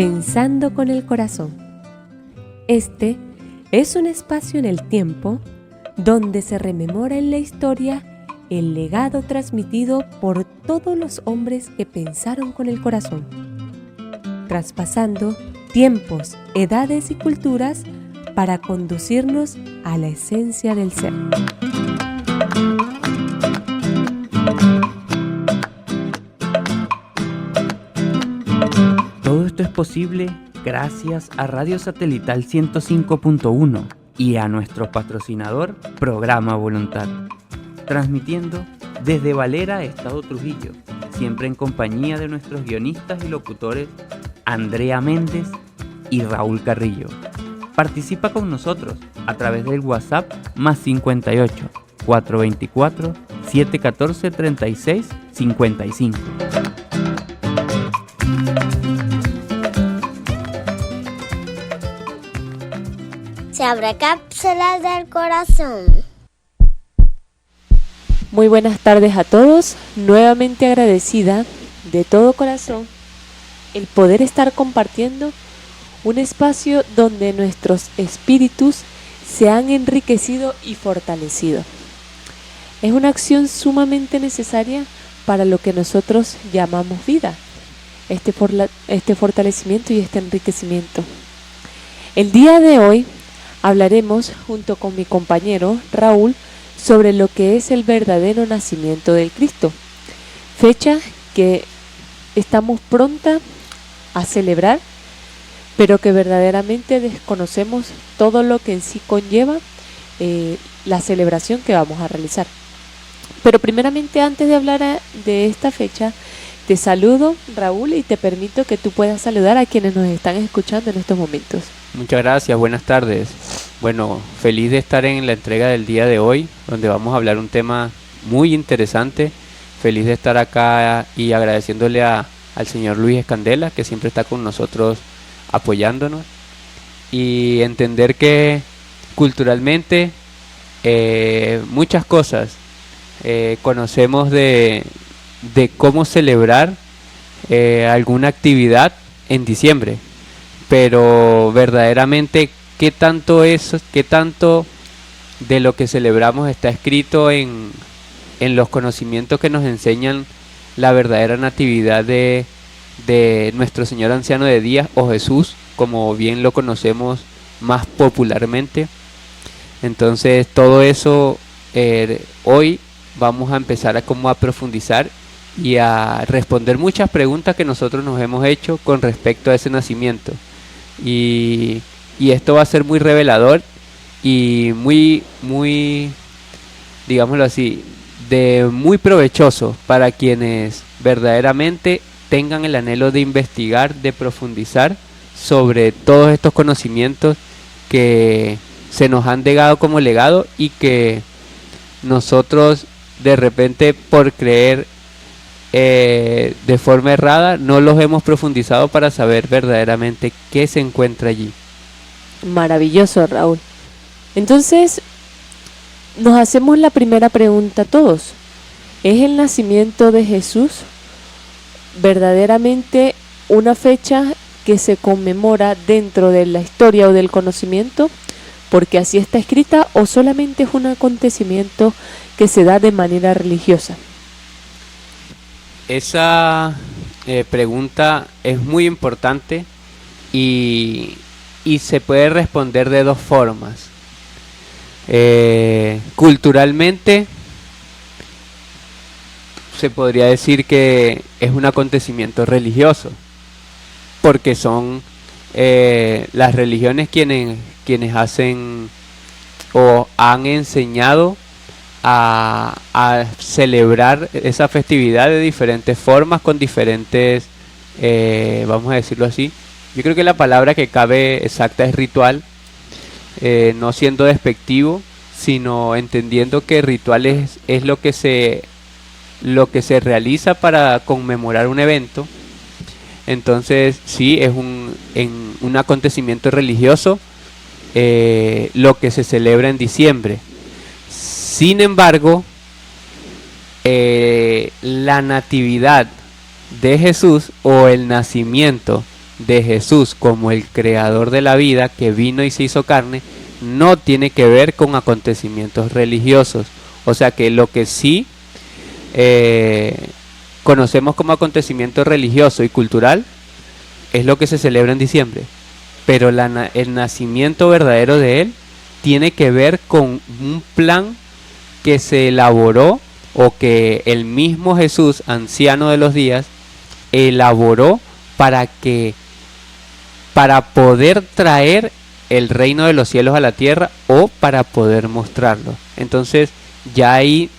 Pensando con el corazón. Este es un espacio en el tiempo donde se rememora en la historia el legado transmitido por todos los hombres que pensaron con el corazón, traspasando tiempos, edades y culturas para conducirnos a la esencia del ser. Todo esto es posible gracias a Radio Satelital 105.1 y a nuestro patrocinador Programa Voluntad, transmitiendo desde Valera, Estado Trujillo, siempre en compañía de nuestros guionistas y locutores Andrea Méndez y Raúl Carrillo. Participa con nosotros a través del WhatsApp más 58 424 714 36 55. Se abre cápsulas del corazón. Muy buenas tardes a todos, nuevamente agradecida de todo corazón el poder estar compartiendo un espacio donde nuestros espíritus se han enriquecido y fortalecido. Es una acción sumamente necesaria para lo que nosotros llamamos vida, este fortalecimiento y este enriquecimiento. El día de hoy hablaremos junto con mi compañero Raúl sobre lo que es el verdadero nacimiento del Cristo, fecha que estamos pronta a celebrar, pero que verdaderamente desconocemos todo lo que en sí conlleva la celebración que vamos a realizar. Pero primeramente, antes de hablar de esta fecha, te saludo, Raúl, y te permito que tú puedas saludar a quienes nos están escuchando en estos momentos. Muchas gracias, buenas tardes. Bueno, feliz de estar en la entrega del día de hoy, donde vamos a hablar un tema muy interesante. Feliz de estar acá y agradeciéndole al señor Luis Escandela, que siempre está con nosotros apoyándonos. Y entender que culturalmente muchas cosas conocemos de cómo celebrar alguna actividad en diciembre. Pero verdaderamente, ¿qué tanto de lo que celebramos está escrito en los conocimientos que nos enseñan la verdadera natividad de nuestro Señor Anciano de Días, o Jesús, como bien lo conocemos más popularmente? Entonces, todo eso hoy vamos a empezar a profundizar y a responder muchas preguntas que nosotros nos hemos hecho con respecto a ese nacimiento. Y esto va a ser muy revelador y muy, digámoslo así, muy provechoso para quienes verdaderamente tengan el anhelo de investigar, de profundizar sobre todos estos conocimientos que se nos han dado como legado y que nosotros de repente, por creer de forma errada, no los hemos profundizado para saber verdaderamente qué se encuentra allí. Maravilloso, Raúl. Entonces, nos hacemos la primera pregunta todos. ¿Es el nacimiento de Jesús verdaderamente una fecha que se conmemora dentro de la historia o del conocimiento, porque así está escrita, o solamente es un acontecimiento que se da de manera religiosa? Esa pregunta es muy importante y se puede responder de dos formas. Culturalmente se podría decir que es un acontecimiento religioso, porque son las religiones quienes hacen o han enseñado a celebrar esa festividad de diferentes formas, con diferentes, vamos a decirlo así. Yo creo que la palabra que cabe exacta es ritual, no siendo despectivo, sino entendiendo que ritual es lo que se realiza para conmemorar un evento. Entonces sí, es un acontecimiento religioso lo que se celebra en diciembre. Sin embargo, la natividad de Jesús, o el nacimiento de Jesús como el creador de la vida que vino y se hizo carne no tiene que ver con acontecimientos religiosos. O sea que lo que sí conocemos como acontecimiento religioso y cultural es lo que se celebra en diciembre, pero el nacimiento verdadero de Él tiene que ver con un plan que se elaboró o que el mismo Jesús, anciano de los días, elaboró para poder traer el reino de los cielos a la tierra o para poder mostrarlo. Entonces ya ahí,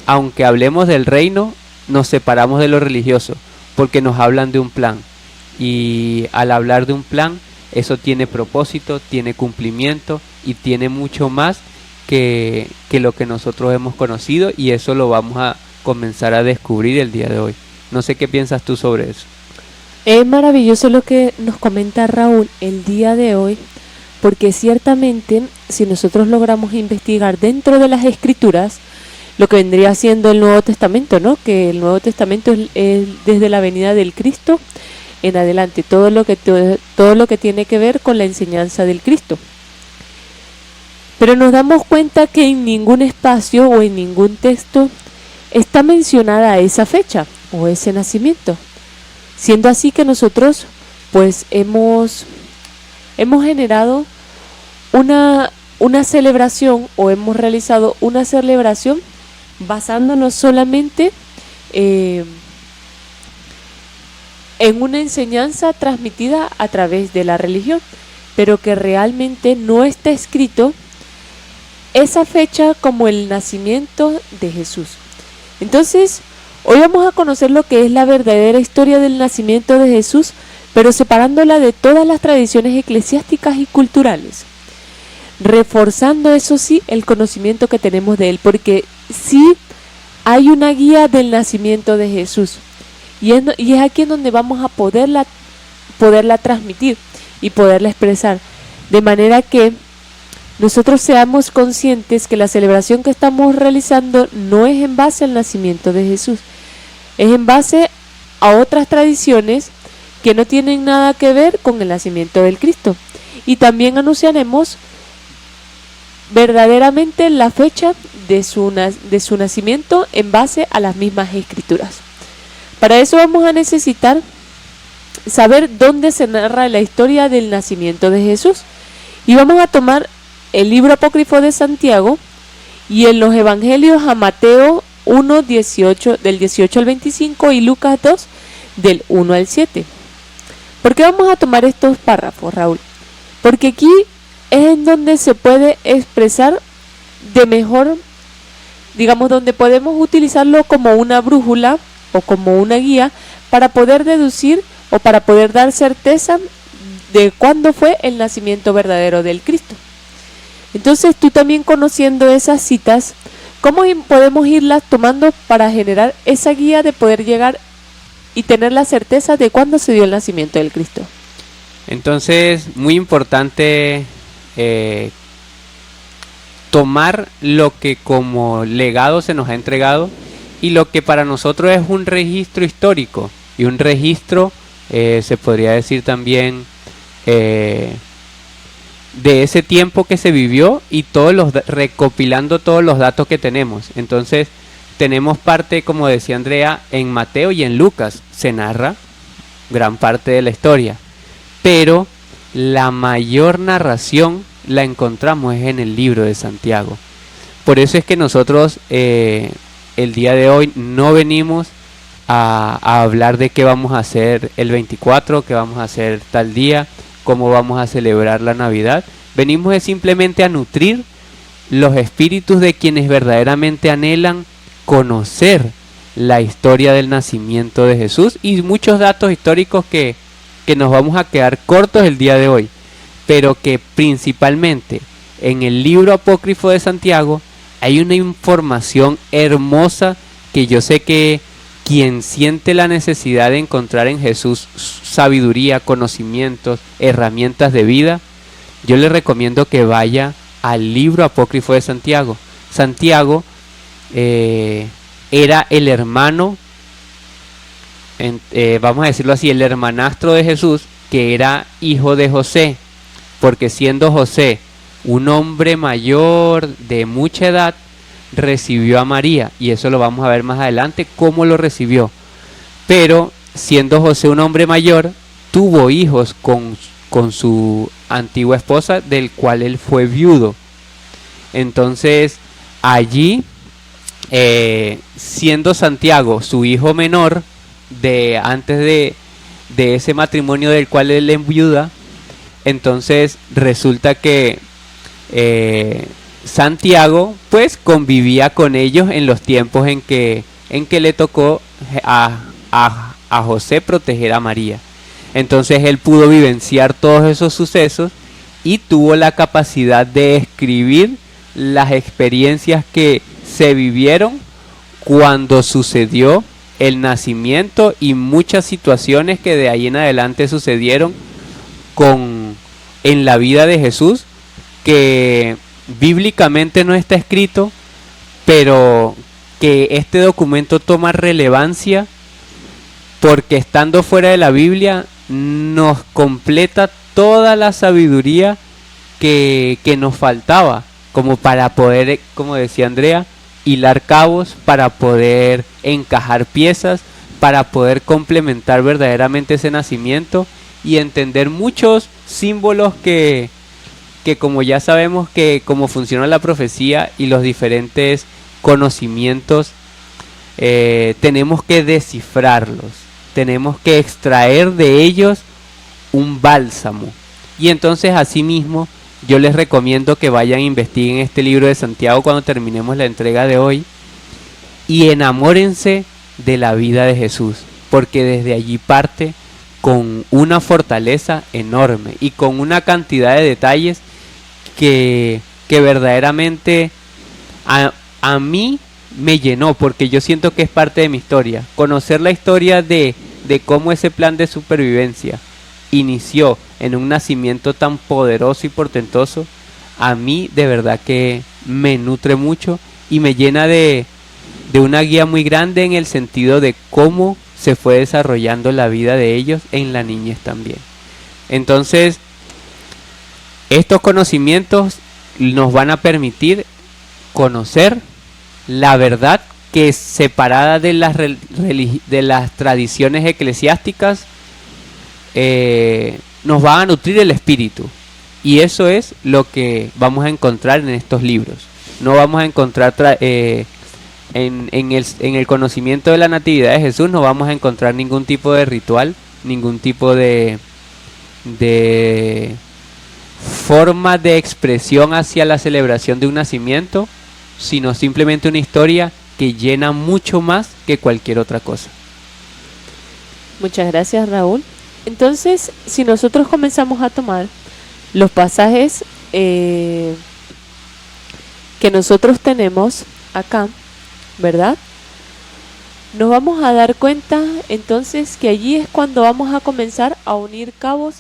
aunque hablemos del reino, nos separamos de lo religioso porque nos hablan de un plan, y al hablar de un plan, eso tiene propósito, tiene cumplimiento y tiene mucho más que lo que nosotros hemos conocido, y eso lo vamos a comenzar a descubrir el día de hoy. No sé qué piensas tú sobre eso. Es maravilloso lo que nos comenta Raúl el día de hoy, porque ciertamente si nosotros logramos investigar dentro de las Escrituras lo que vendría siendo el Nuevo Testamento, ¿no? Que el Nuevo Testamento es desde la venida del Cristo en adelante, todo lo que tiene que ver con la enseñanza del Cristo. Pero nos damos cuenta que en ningún espacio o en ningún texto está mencionada esa fecha o ese nacimiento. Siendo así que nosotros pues hemos generado una celebración, o hemos realizado una celebración basándonos solamente en una enseñanza transmitida a través de la religión, pero que realmente no está escrito esa fecha como el nacimiento de Jesús. Entonces, hoy vamos a conocer lo que es la verdadera historia del nacimiento de Jesús, pero separándola de todas las tradiciones eclesiásticas y culturales, reforzando, eso sí, el conocimiento que tenemos de él, porque sí hay una guía del nacimiento de Jesús, y es aquí en donde vamos a poderla transmitir y poderla expresar, de manera que nosotros seamos conscientes que la celebración que estamos realizando no es en base al nacimiento de Jesús, es en base a otras tradiciones que no tienen nada que ver con el nacimiento del Cristo. Y también anunciaremos verdaderamente la fecha de su nacimiento en base a las mismas Escrituras. Para eso vamos a necesitar saber dónde se narra la historia del nacimiento de Jesús. Y vamos a tomar el libro apócrifo de Santiago, y en los evangelios a Mateo 1, del 18 al 25, y Lucas 2, del 1 al 7. ¿Por qué vamos a tomar estos párrafos, Raúl? Porque aquí es en donde se puede expresar de mejor, digamos, donde podemos utilizarlo como una brújula o como una guía para poder deducir o para poder dar certeza de cuándo fue el nacimiento verdadero del Cristo. Entonces, tú también, conociendo esas citas, ¿cómo podemos irlas tomando para generar esa guía de poder llegar y tener la certeza de cuándo se dio el nacimiento del Cristo? Entonces, muy importante tomar lo que como legado se nos ha entregado y lo que para nosotros es un registro histórico, y un registro, se podría decir también, de ese tiempo que se vivió, y recopilando todos los datos que tenemos. Entonces tenemos parte, como decía Andrea, en Mateo y en Lucas se narra gran parte de la historia, pero la mayor narración la encontramos es en el libro de Santiago. Por eso es que nosotros el día de hoy no venimos a hablar de qué vamos a hacer el 24, qué vamos a hacer tal día, cómo vamos a celebrar la Navidad. Venimos simplemente a nutrir los espíritus de quienes verdaderamente anhelan conocer la historia del nacimiento de Jesús, y muchos datos históricos que nos vamos a quedar cortos el día de hoy, pero que principalmente en el libro apócrifo de Santiago hay una información hermosa que yo sé que quien siente la necesidad de encontrar en Jesús sabiduría, conocimientos, herramientas de vida, yo le recomiendo que vaya al libro apócrifo de Santiago. Santiago era el hermano vamos a decirlo así, el hermanastro de Jesús, que era hijo de José, porque siendo José un hombre mayor de mucha edad, recibió a María, y eso lo vamos a ver más adelante, cómo lo recibió. Pero siendo José un hombre mayor, tuvo hijos con su antigua esposa, del cual él fue viudo. Entonces, allí, siendo Santiago su hijo menor, antes de ese matrimonio del cual él enviuda, entonces resulta que Santiago pues convivía con ellos en los tiempos en que le tocó a José proteger a María. Entonces él pudo vivenciar todos esos sucesos y tuvo la capacidad de escribir las experiencias que se vivieron cuando sucedió el nacimiento y muchas situaciones que de ahí en adelante sucedieron en la vida de Jesús, que bíblicamente no está escrito, pero que este documento toma relevancia porque estando fuera de la Biblia nos completa toda la sabiduría que nos faltaba, como para poder, como decía Andrea, hilar cabos, para poder encajar piezas, para poder complementar verdaderamente ese nacimiento y entender muchos símbolos que como ya sabemos que cómo funciona la profecía y los diferentes conocimientos, tenemos que descifrarlos, tenemos que extraer de ellos un bálsamo. Y entonces asimismo yo les recomiendo que vayan e investiguen este libro de Santiago cuando terminemos la entrega de hoy y enamórense de la vida de Jesús, porque desde allí parte con una fortaleza enorme y con una cantidad de detalles que verdaderamente a mí me llenó, porque yo siento que es parte de mi historia. Conocer la historia de cómo ese plan de supervivencia inició en un nacimiento tan poderoso y portentoso, a mí de verdad que me nutre mucho y me llena de una guía muy grande en el sentido de cómo se fue desarrollando la vida de ellos en la niñez también. Entonces, estos conocimientos nos van a permitir conocer la verdad que, separada de las tradiciones eclesiásticas, nos va a nutrir el espíritu. Y eso es lo que vamos a encontrar en estos libros. No vamos a encontrar en el conocimiento de la Natividad de Jesús, no vamos a encontrar ningún tipo de ritual, ningún tipo de forma de expresión hacia la celebración de un nacimiento, sino simplemente una historia que llena mucho más que cualquier otra cosa. Muchas gracias, Raúl. Entonces, si nosotros comenzamos a tomar los pasajes que nosotros tenemos acá, ¿verdad? Nos vamos a dar cuenta entonces que allí es cuando vamos a comenzar a unir cabos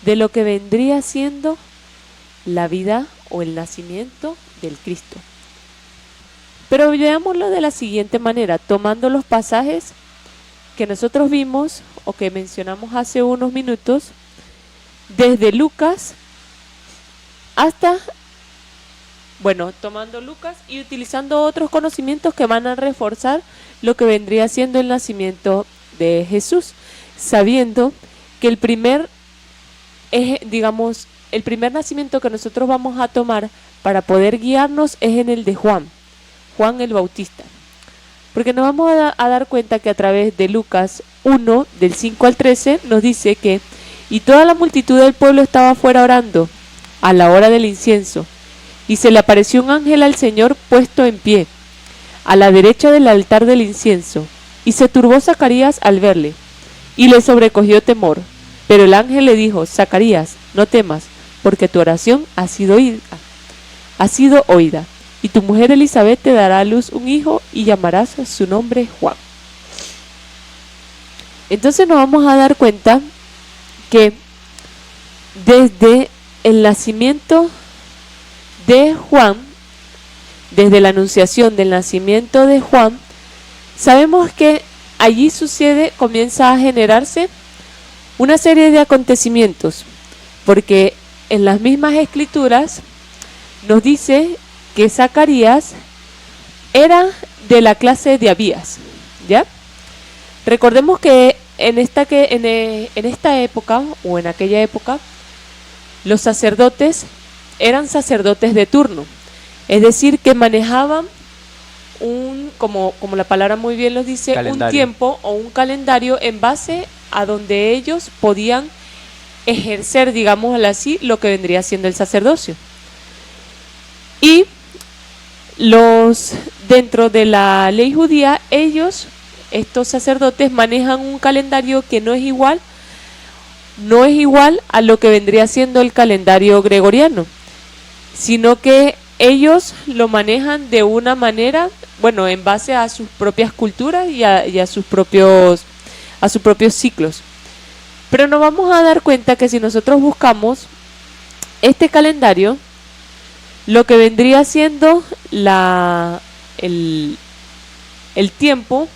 de lo que vendría siendo la vida o el nacimiento del Cristo. Pero veámoslo de la siguiente manera, tomando los pasajes que nosotros vimos o que mencionamos hace unos minutos, desde Lucas hasta, tomando Lucas y utilizando otros conocimientos que van a reforzar lo que vendría siendo el nacimiento de Jesús, sabiendo que el primer nacimiento que nosotros vamos a tomar para poder guiarnos es en el de Juan el Bautista. Porque nos vamos a dar cuenta que a través de Lucas 1, del 5 al 13, nos dice que y toda la multitud del pueblo estaba afuera orando a la hora del incienso, y se le apareció un ángel al Señor puesto en pie, a la derecha del altar del incienso, y se turbó Zacarías al verle, y le sobrecogió temor. Pero el ángel le dijo: Zacarías, no temas, porque tu oración ha sido oída, y tu mujer Elizabeth te dará a luz un hijo, y llamarás su nombre Juan. Entonces nos vamos a dar cuenta que desde el nacimiento de Juan, desde la anunciación del nacimiento de Juan, sabemos que allí comienza a generarse una serie de acontecimientos, porque en las mismas escrituras nos dice que Zacarías era de la clase de Abías, ¿ya? Recordemos que en esta época, o en aquella época, los sacerdotes eran sacerdotes de turno, es decir, que manejaban como la palabra muy bien lo dice, Calendario. un tiempo o un calendario en base a donde ellos podían ejercer, digámoslo así, lo que vendría siendo el sacerdocio. Y dentro de la ley judía, estos sacerdotes manejan un calendario que no es igual a lo que vendría siendo el calendario gregoriano, sino que ellos lo manejan de una manera, bueno, en base a sus propias culturas y a sus propios ciclos. Pero nos vamos a dar cuenta que si nosotros buscamos este calendario, lo que vendría siendo el tiempo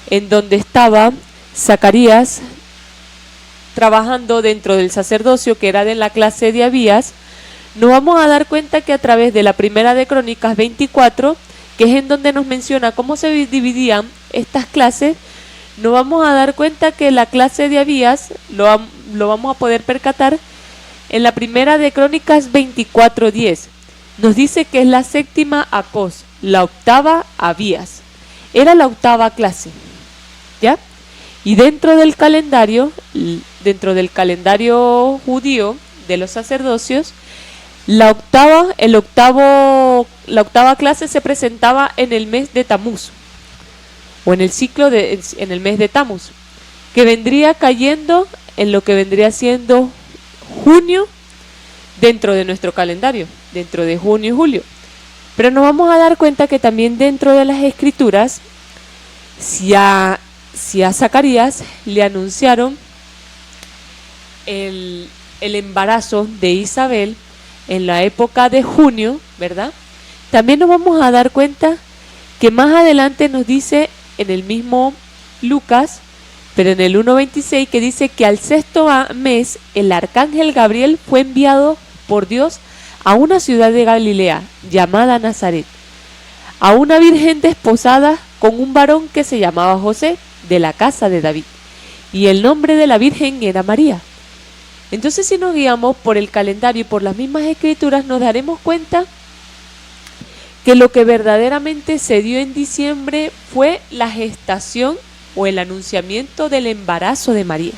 en donde estaba Zacarías trabajando dentro del sacerdocio, que era de la clase de Abías, nos vamos a dar cuenta que a través de la primera de Crónicas 24, que es en donde nos menciona cómo se dividían estas clases, nos vamos a dar cuenta que la clase de Abías lo vamos a poder percatar en la primera de Crónicas 24:10. Nos dice que es la séptima Acos, la octava Abías. Era la octava clase, ¿ya? Y dentro del calendario judío de los sacerdocios, la octava clase se presentaba en el mes de Tamuz, o en el mes de Tamuz, que vendría cayendo en lo que vendría siendo junio dentro de nuestro calendario, dentro de junio y julio. Pero nos vamos a dar cuenta que también dentro de las escrituras, si a Zacarías le anunciaron el embarazo de Isabel en la época de junio, ¿verdad? También nos vamos a dar cuenta que más adelante nos dice en el mismo Lucas, pero en el 1:26, que dice que al sexto mes el arcángel Gabriel fue enviado por Dios a una ciudad de Galilea llamada Nazaret, a una virgen desposada con un varón que se llamaba José, de la casa de David, y el nombre de la virgen era María. Entonces, si nos guiamos por el calendario y por las mismas escrituras, nos daremos cuenta que lo que verdaderamente se dio en diciembre fue la gestación o el anunciamiento del embarazo de María,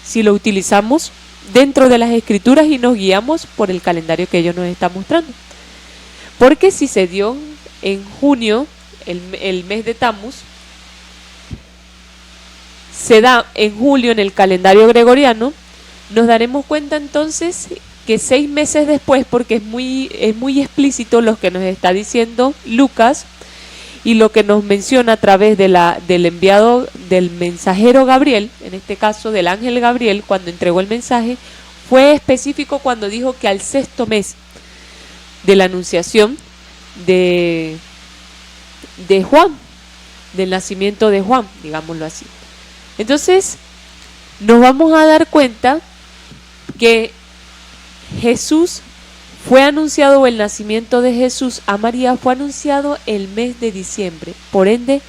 si lo utilizamos dentro de las escrituras y nos guiamos por el calendario que ellos nos están mostrando. Porque si se dio en junio, el mes de Tamuz, se da en julio en el calendario gregoriano, nos daremos cuenta entonces que 6 meses después, porque es muy explícito lo que nos está diciendo Lucas y lo que nos menciona a través del enviado del mensajero Gabriel, en este caso del ángel Gabriel, cuando entregó el mensaje, fue específico cuando dijo que al sexto mes de la anunciación de Juan, del nacimiento de Juan, digámoslo así. Entonces, nos vamos a dar cuenta que Jesús fue anunciado, o el nacimiento de Jesús a María fue anunciado el mes de diciembre. Por ende,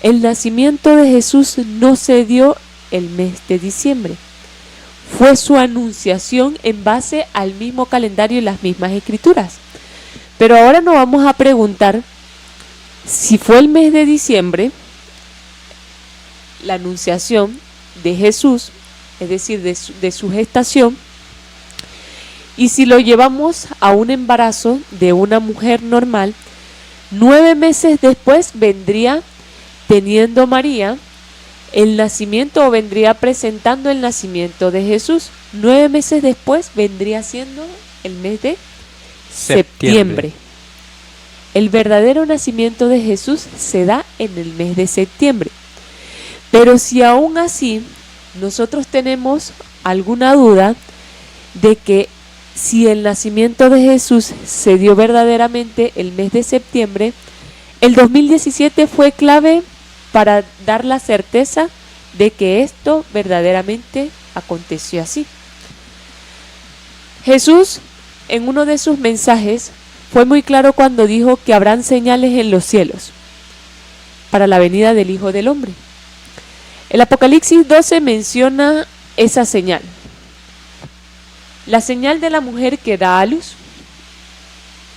el nacimiento de Jesús no se dio el mes de diciembre. Fue su anunciación en base al mismo calendario y las mismas escrituras. Pero ahora nos vamos a preguntar si fue el mes de diciembre la anunciación de Jesús, es decir, de su gestación, y si lo llevamos a un embarazo de una mujer normal, 9 meses después vendría teniendo María el nacimiento, o vendría presentando el nacimiento de Jesús. 9 meses después vendría siendo el mes de septiembre. El verdadero nacimiento de Jesús se da en el mes de septiembre. Pero si aún así nosotros tenemos alguna duda de que si el nacimiento de Jesús se dio verdaderamente el mes de septiembre, el 2017 fue clave para dar la certeza de que esto verdaderamente aconteció así. Jesús, en uno de sus mensajes, fue muy claro cuando dijo que habrán señales en los cielos para la venida del Hijo del Hombre. El Apocalipsis 12 menciona esa señal. La señal de la mujer que da a luz,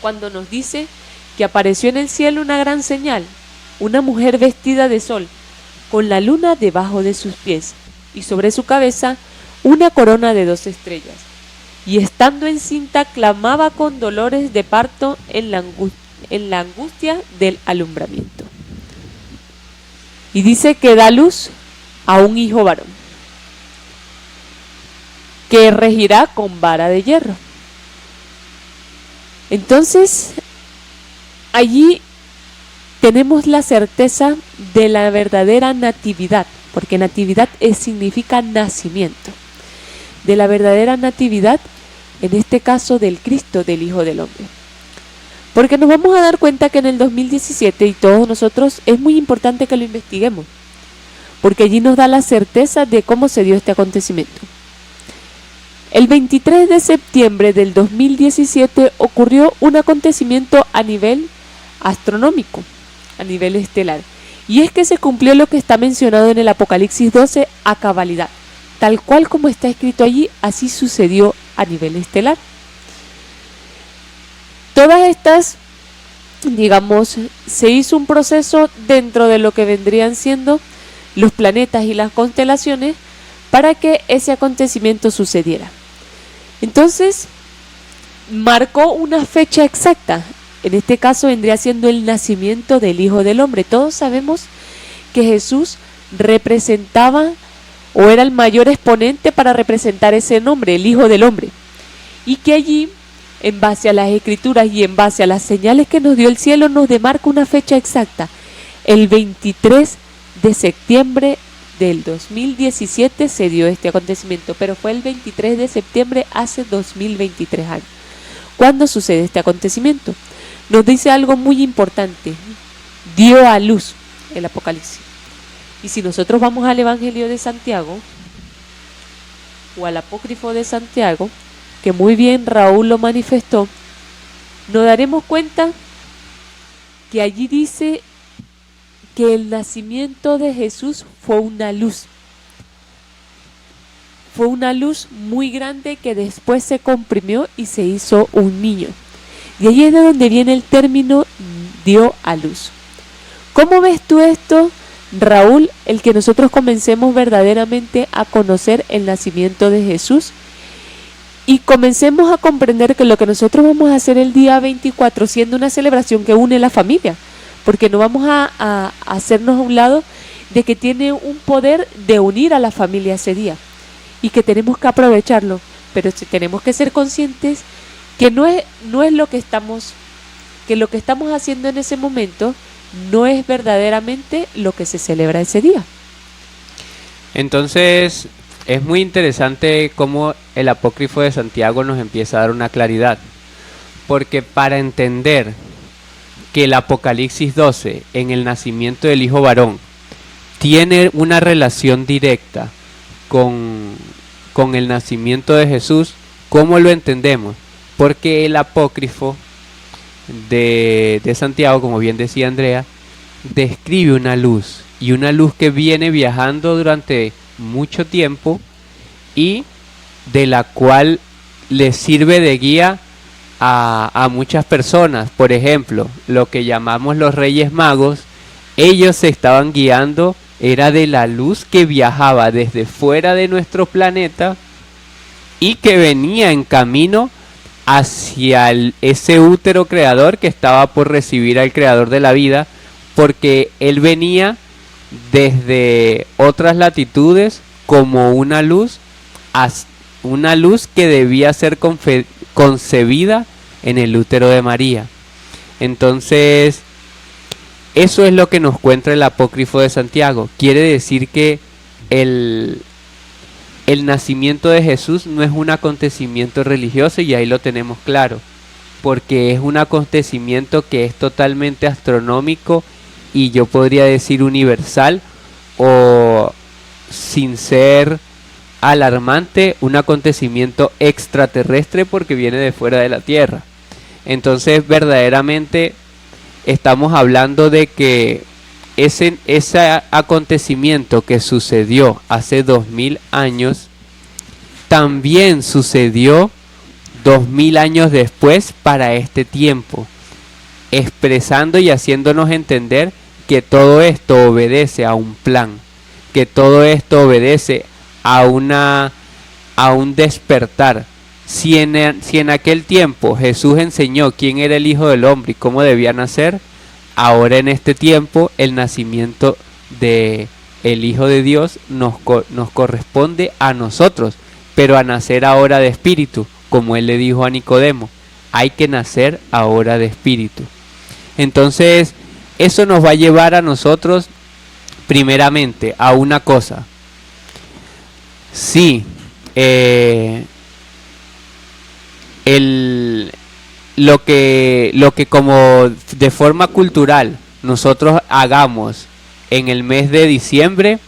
cuando nos dice que apareció en el cielo una gran señal, una mujer vestida de sol, con la luna debajo de sus pies, y sobre su cabeza una corona de 2 estrellas. Y estando encinta clamaba con dolores de parto en la angustia del alumbramiento. Y dice que da luz a un hijo varón, que regirá con vara de hierro. Entonces, allí tenemos la certeza de la verdadera natividad, porque natividad significa nacimiento, de la verdadera natividad, en este caso del Cristo, del Hijo del Hombre. Porque nos vamos a dar cuenta que en el 2017, y todos nosotros, es muy importante que lo investiguemos, porque allí nos da la certeza de cómo se dio este acontecimiento. El 23 de septiembre del 2017 ocurrió un acontecimiento a nivel astronómico, a nivel estelar. Y es que se cumplió lo que está mencionado en el Apocalipsis 12 a cabalidad. Tal cual como está escrito allí, así sucedió a nivel estelar. Todas estas, digamos, se hizo un proceso dentro de lo que vendrían siendo los planetas y las constelaciones para que ese acontecimiento sucediera. Entonces, marcó una fecha exacta. En este caso vendría siendo el nacimiento del Hijo del Hombre. Todos sabemos que Jesús representaba o era el mayor exponente para representar ese nombre, el Hijo del Hombre. Y que allí, en base a las Escrituras y en base a las señales que nos dio el cielo, nos demarca una fecha exacta. El 23 de septiembre del 2017 se dio este acontecimiento, pero fue el 23 de septiembre hace 2023 años. ¿Cuándo sucede este acontecimiento? Nos dice algo muy importante. Dio a luz el Apocalipsis. Y si nosotros vamos al Evangelio de Santiago o al Apócrifo de Santiago, que muy bien Raúl lo manifestó, nos daremos cuenta que allí dice que el nacimiento de Jesús fue una luz. Fue una luz muy grande que después se comprimió y se hizo un niño. Y ahí es de donde viene el término dio a luz. ¿Cómo ves tú esto, Raúl, el que nosotros comencemos verdaderamente a conocer el nacimiento de Jesús? Y comencemos a comprender que lo que nosotros vamos a hacer el día 24, siendo una celebración que une a la familia, porque no vamos a hacernos a un lado de que tiene un poder de unir a la familia ese día y que tenemos que aprovecharlo, pero tenemos que ser conscientes que no es lo que estamos haciendo en ese momento no es verdaderamente lo que se celebra ese día. Entonces, es muy interesante cómo el Apócrifo de Santiago nos empieza a dar una claridad, porque para entender que el Apocalipsis 12 en el nacimiento del Hijo varón tiene una relación directa con el nacimiento de Jesús, ¿cómo lo entendemos? Porque el Apócrifo de Santiago, como bien decía Andrea, describe una luz, y una luz que viene viajando durante mucho tiempo y de la cual le sirve de guía a muchas personas. Por ejemplo, lo que llamamos los Reyes Magos, ellos se estaban guiando, era de la luz que viajaba desde fuera de nuestro planeta y que venía en camino hacia ese útero creador que estaba por recibir al creador de la vida, porque él venía desde otras latitudes como una luz que debía ser concebida en el útero de María. Entonces, eso es lo que nos cuenta el Apócrifo de Santiago. Quiere decir que el nacimiento de Jesús no es un acontecimiento religioso, y ahí lo tenemos claro, porque es un acontecimiento que es totalmente astronómico y yo podría decir universal, o sin ser alarmante, un acontecimiento extraterrestre porque viene de fuera de la Tierra. Entonces verdaderamente estamos hablando de que ese acontecimiento que sucedió hace 2000 años también sucedió 2000 años después para este tiempo, expresando y haciéndonos entender que todo esto obedece a un plan, que todo esto obedece a un despertar. Si en aquel tiempo Jesús enseñó quién era el Hijo del Hombre y cómo debía nacer, ahora en este tiempo el nacimiento de el Hijo de Dios nos corresponde a nosotros, pero a nacer ahora de espíritu, como Él le dijo a Nicodemo, hay que nacer ahora de espíritu. Entonces, eso nos va a llevar a nosotros, primeramente, a una cosa. Sí, lo que como de forma cultural nosotros hagamos en el mes de diciembre,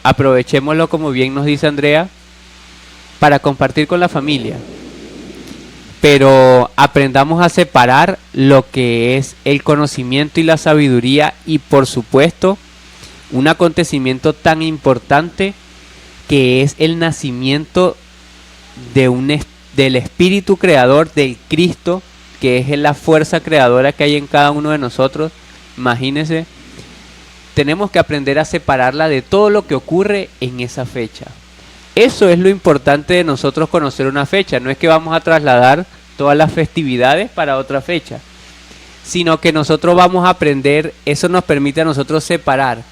aprovechémoslo, como bien nos dice Andrea, para compartir con la familia, pero aprendamos a separar lo que es el conocimiento y la sabiduría, y por supuesto un acontecimiento tan importante que es el nacimiento del Espíritu Creador, del Cristo, que es la fuerza creadora que hay en cada uno de nosotros. Imagínense, tenemos que aprender a separarla de todo lo que ocurre en esa fecha. Eso es lo importante de nosotros conocer una fecha. No es que vamos a trasladar todas las festividades para otra fecha, sino que nosotros vamos a aprender. Eso nos permite a nosotros separar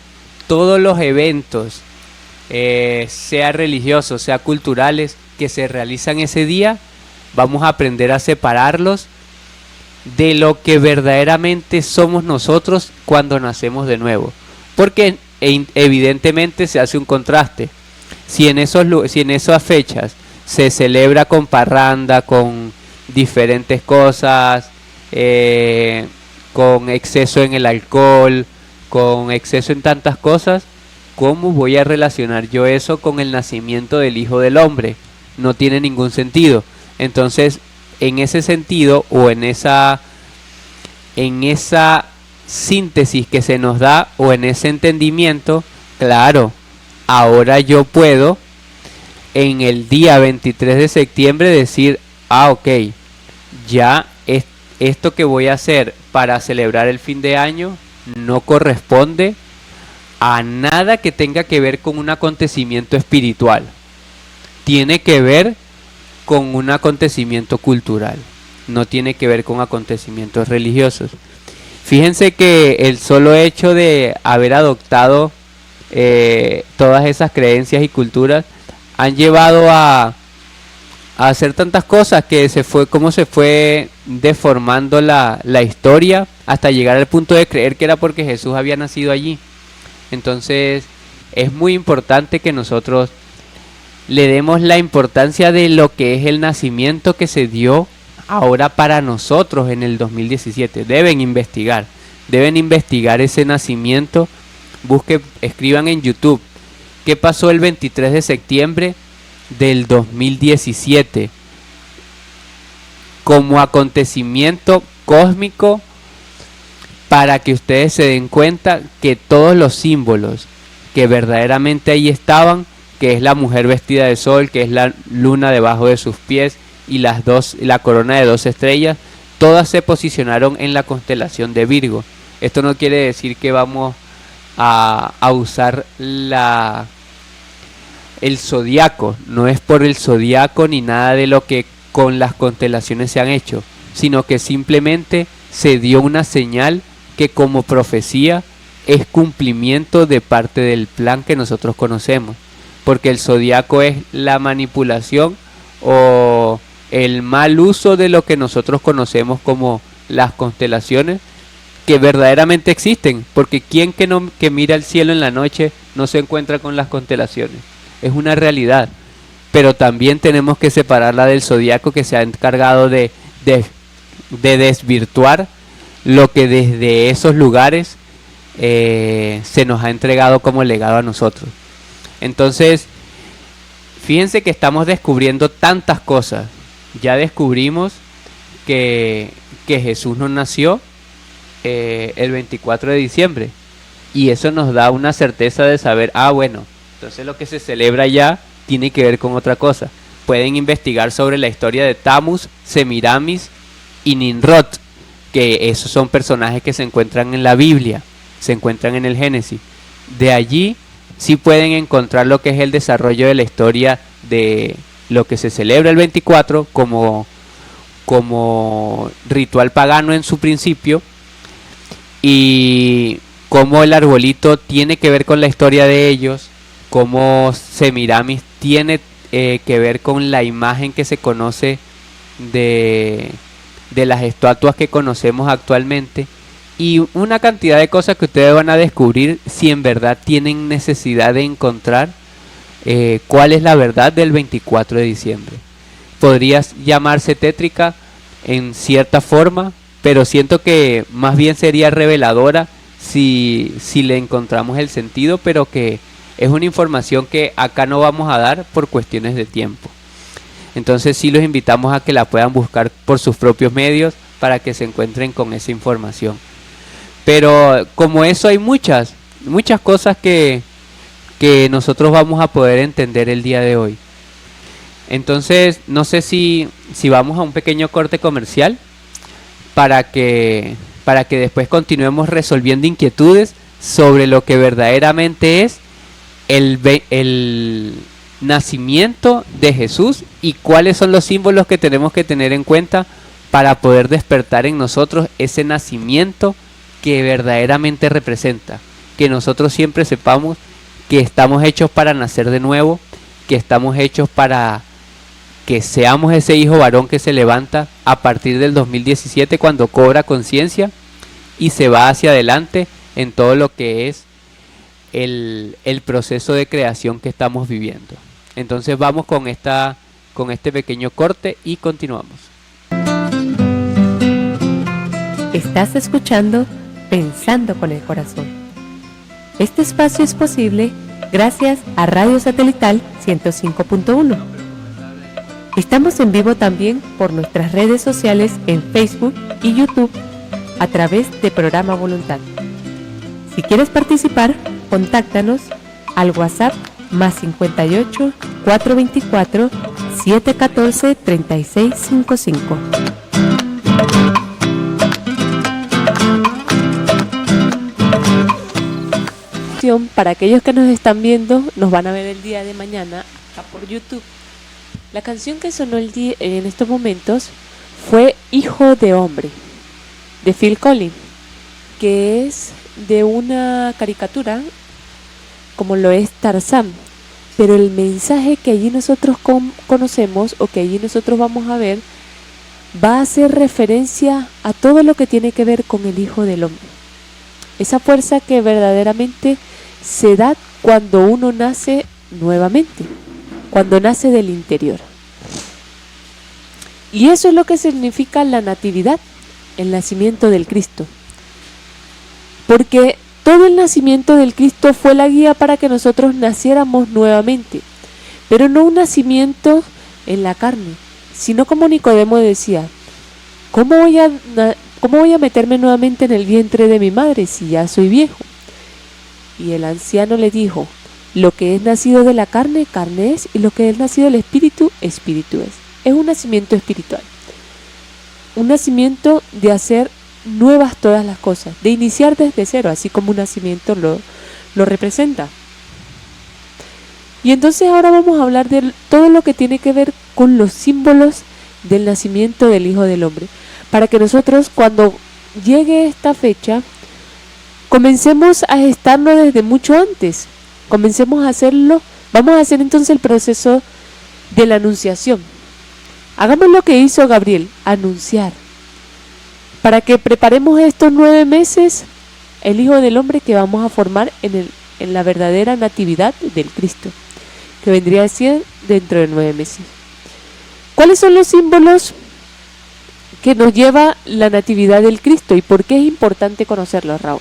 todos los eventos, sea religiosos, sea culturales, que se realizan ese día. Vamos a aprender a separarlos de lo que verdaderamente somos nosotros cuando nacemos de nuevo, porque evidentemente se hace un contraste. Si en esas fechas se celebra con parranda, con diferentes cosas, con exceso en el alcohol, con exceso en tantas cosas, ¿cómo voy a relacionar yo eso con el nacimiento del Hijo del Hombre? No tiene ningún sentido. Entonces, en ese sentido, o en esa síntesis que se nos da, o en ese entendimiento, claro, ahora yo puedo en el día 23 de septiembre decir, ok, ya esto que voy a hacer para celebrar el fin de año no corresponde a nada que tenga que ver con un acontecimiento espiritual. Tiene que ver con un acontecimiento cultural, no tiene que ver con acontecimientos religiosos. Fíjense que el solo hecho de haber adoptado todas esas creencias y culturas han llevado a hacer tantas cosas, que se fue deformando la historia hasta llegar al punto de creer que era porque Jesús había nacido allí. Entonces es muy importante que nosotros le demos la importancia de lo que es el nacimiento que se dio ahora para nosotros en el 2017. Deben investigar ese nacimiento. Escriban en YouTube qué pasó el 23 de septiembre del 2017 como acontecimiento cósmico, para que ustedes se den cuenta que todos los símbolos que verdaderamente ahí estaban, que es la mujer vestida de sol, que es la luna debajo de sus pies y la corona de 2 estrellas, todas se posicionaron en la constelación de Virgo. Esto no quiere decir que vamos a usar el zodiaco, no es por el zodiaco ni nada de lo que con las constelaciones se han hecho, sino que simplemente se dio una señal que como profecía es cumplimiento de parte del plan que nosotros conocemos, porque el zodiaco es la manipulación o el mal uso de lo que nosotros conocemos como las constelaciones, que verdaderamente existen, porque quien que mira el cielo en la noche no se encuentra con las constelaciones. Es una realidad, pero también tenemos que separarla del zodiaco, que se ha encargado de desvirtuar lo que desde esos lugares se nos ha entregado como legado a nosotros. Entonces, fíjense que estamos descubriendo tantas cosas. Ya descubrimos que Jesús no nació el 24 de diciembre. Y eso nos da una certeza de saber, bueno, entonces lo que se celebra ya tiene que ver con otra cosa. Pueden investigar sobre la historia de Tammuz, Semiramis y Nimrod, que esos son personajes que se encuentran en la Biblia, se encuentran en el Génesis. De allí sí pueden encontrar lo que es el desarrollo de la historia de lo que se celebra el 24 como ritual pagano en su principio, y cómo el arbolito tiene que ver con la historia de ellos, cómo Semiramis tiene que ver con la imagen que se conoce de las estatuas que conocemos actualmente, y una cantidad de cosas que ustedes van a descubrir si en verdad tienen necesidad de encontrar cuál es la verdad del 24 de diciembre. Podría llamarse tétrica en cierta forma, pero siento que más bien sería reveladora si le encontramos el sentido, pero que es una información que acá no vamos a dar por cuestiones de tiempo. Entonces sí los invitamos a que la puedan buscar por sus propios medios para que se encuentren con esa información. Pero como eso hay muchas cosas que nosotros vamos a poder entender el día de hoy. Entonces no sé si vamos a un pequeño corte comercial para que después continuemos resolviendo inquietudes sobre lo que verdaderamente es el nacimiento de Jesús y cuáles son los símbolos que tenemos que tener en cuenta para poder despertar en nosotros ese nacimiento que verdaderamente representa, que nosotros siempre sepamos que estamos hechos para nacer de nuevo, que estamos hechos para que seamos ese hijo varón que se levanta a partir del 2017 cuando cobra conciencia y se va hacia adelante en todo lo que es el proceso de creación que estamos viviendo. Entonces vamos con este pequeño corte y continuamos. Estás escuchando Pensando con el Corazón. Este espacio es posible gracias a Radio Satelital 105.1. Estamos en vivo también por nuestras redes sociales en Facebook y YouTube a través de Programa Voluntad. Si quieres participar, contáctanos al WhatsApp +58 424 714 3655. Para aquellos que nos están viendo, nos van a ver el día de mañana acá por YouTube. La canción que sonó en estos momentos fue Hijo de Hombre, de Phil Collins, que es de una caricatura como lo es Tarzán, pero el mensaje que allí nosotros conocemos o que allí nosotros vamos a ver va a hacer referencia a todo lo que tiene que ver con el Hijo del Hombre, esa fuerza que verdaderamente se da cuando uno nace nuevamente, cuando nace del interior. Y eso es lo que significa la natividad, el nacimiento del Cristo. Porque todo el nacimiento del Cristo fue la guía para que nosotros naciéramos nuevamente, pero no un nacimiento en la carne, sino como Nicodemo decía, ¿cómo voy a meterme nuevamente en el vientre de mi madre si ya soy viejo? Y el anciano le dijo, lo que es nacido de la carne, carne es, y lo que es nacido del espíritu, espíritu es. Es un nacimiento espiritual, un nacimiento de hacer nuevas todas las cosas, de iniciar desde cero, así como un nacimiento lo representa. Y entonces ahora vamos a hablar de todo lo que tiene que ver con los símbolos del nacimiento del Hijo del Hombre, para que nosotros cuando llegue esta fecha comencemos a gestarlo desde mucho antes, comencemos a hacerlo. Vamos a hacer entonces el proceso de la anunciación. Hagamos lo que hizo Gabriel, anunciar, para que preparemos estos 9 meses el Hijo del Hombre que vamos a formar en la verdadera natividad del Cristo, que vendría a ser dentro de 9 meses. ¿Cuáles son los símbolos que nos lleva la natividad del Cristo y por qué es importante conocerlo, Raúl.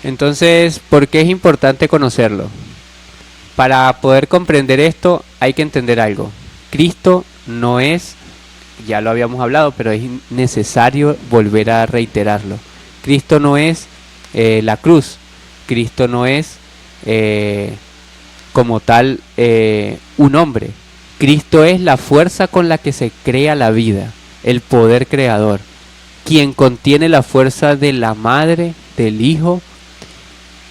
Entonces, ¿por qué es importante conocerlo? Para poder comprender esto hay que entender algo. Cristo no es, ya lo habíamos hablado, pero es necesario volver a reiterarlo. Cristo no es la cruz. Cristo no es como tal un hombre. Cristo es la fuerza con la que se crea la vida, el poder creador, quien contiene la fuerza de la Madre, del Hijo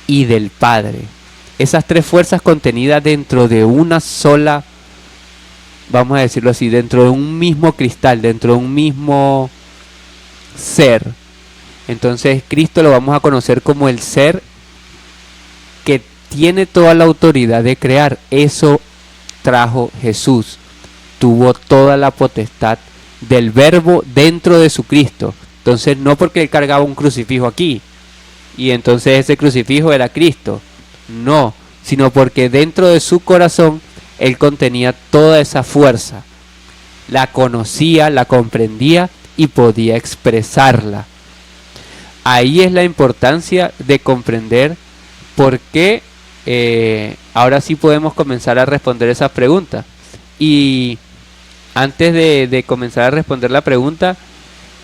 y del Padre. Esas tres fuerzas contenidas dentro de una sola, vamos a decirlo así, dentro de un mismo cristal, dentro de un mismo ser. Entonces Cristo lo vamos a conocer como el ser que tiene toda la autoridad de crear. Eso trajo Jesús. Tuvo toda la potestad del Verbo dentro de su Cristo. Entonces no porque él cargaba un crucifijo aquí y entonces ese crucifijo era Cristo. No, sino porque dentro de su corazón él contenía toda esa fuerza. La conocía, la comprendía y podía expresarla. Ahí es la importancia de comprender por qué. Ahora sí podemos comenzar a responder esas preguntas. Y antes de comenzar a responder la pregunta,